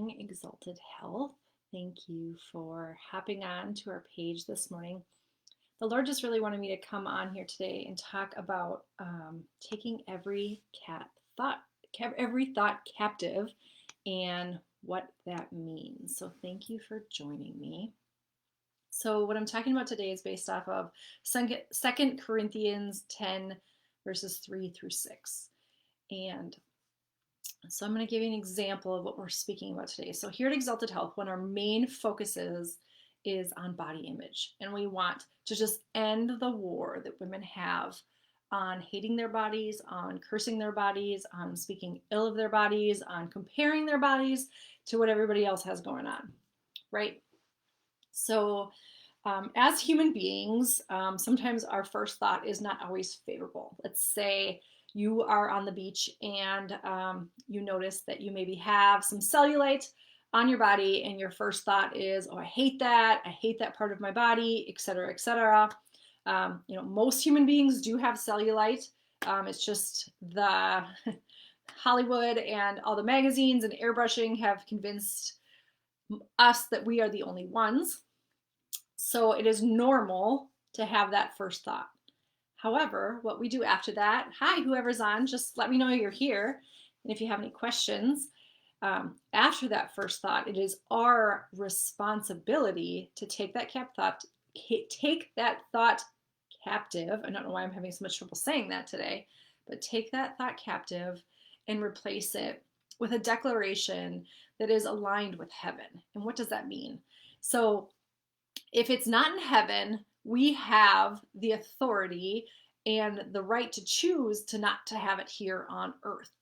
morning, Exalted Health. Thank you for hopping on to our page this morning. The Lord just really wanted me to come on here today and talk about taking every thought captive and what that means. So thank you for joining me. So what I'm talking about today is based off of 2 Corinthians 10, verses 3 through 6. And so I'm going to give you an example of what we're speaking about today. So here at Exalted Health, one of our main focuses is on body image. And we want to just end the war that women have on hating their bodies, on cursing their bodies, on speaking ill of their bodies, on comparing their bodies to what everybody else has going on, right? So as human beings, sometimes our first thought is not always favorable. Let's say you are on the beach and you notice that you maybe have some cellulite on your body, and your first thought is, "Oh, I hate that. I hate that part of my body," etc., etc. Most human beings do have cellulite. It's just the Hollywood and all the magazines and airbrushing have convinced us that we are the only ones. So it is normal to have that first thought. However, what we do after that, hi, whoever's on, just let me know you're here. And if you have any questions, after that first thought, it is our responsibility to take that thought captive. I don't know why I'm having so much trouble saying that today, but take that thought captive and replace it with a declaration that is aligned with heaven. And what does that mean? So if it's not in heaven, we have the authority and the right to choose to not to have it here on earth.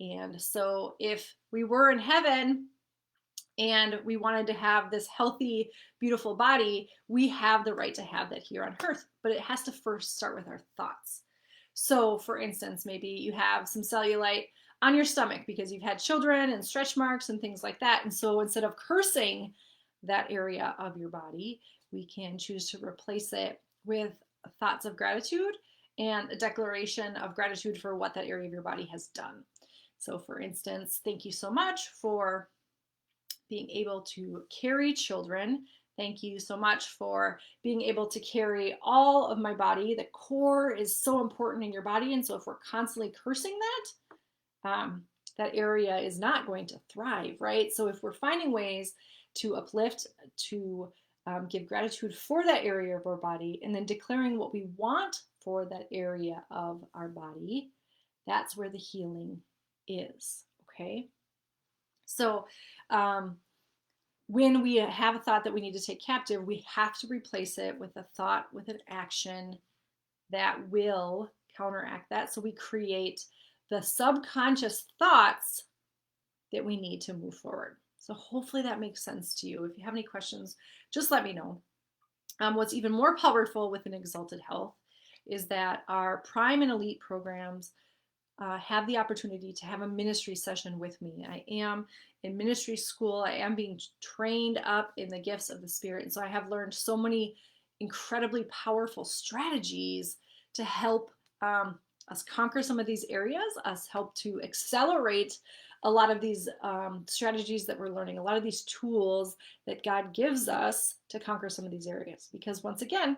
And so if we were in heaven and we wanted to have this healthy, beautiful body, we have the right to have that here on earth, but it has to first start with our thoughts. So for instance, maybe you have some cellulite on your stomach because you've had children and stretch marks and things like that. And so instead of cursing that area of your body, we can choose to replace it with thoughts of gratitude and a declaration of gratitude for what that area of your body has done. So for instance, thank you so much for being able to carry children. Thank you so much for being able to carry all of my body. The core is so important in your body. And so if we're constantly cursing that, that area is not going to thrive, right? So if we're finding ways to uplift, to give gratitude for that area of our body, and then declaring what we want for that area of our body, that's where the healing is, okay? So when we have a thought that we need to take captive, we have to replace it with a thought, with an action that will counteract that. So we create the subconscious thoughts that we need to move forward. So hopefully that makes sense to you. If you have any questions, just let me know. What's even more powerful within Exalted Health is that our Prime and Elite programs have the opportunity to have a ministry session with me. I am in ministry school. I am being trained up in the gifts of the Spirit. And so I have learned so many incredibly powerful strategies to help us conquer some of these areas, us help to accelerate a lot of these strategies that we're learning, a lot of these tools that God gives us to conquer some of these areas. Because once again,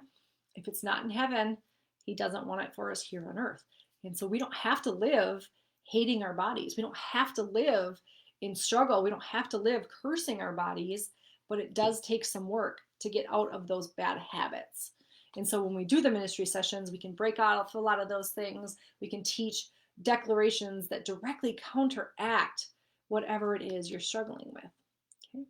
if it's not in heaven, He doesn't want it for us here on earth. And so we don't have to live hating our bodies. We don't have to live in struggle. We don't have to live cursing our bodies, but it does take some work to get out of those bad habits. And so when we do the ministry sessions, we can break off a lot of those things. We can teach declarations that directly counteract whatever it is you're struggling with. Okay.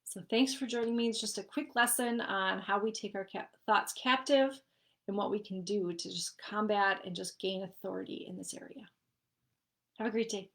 So thanks for joining me. It's just a quick lesson on how we take our thoughts captive and what we can do to just combat and just gain authority in this area. Have a great day.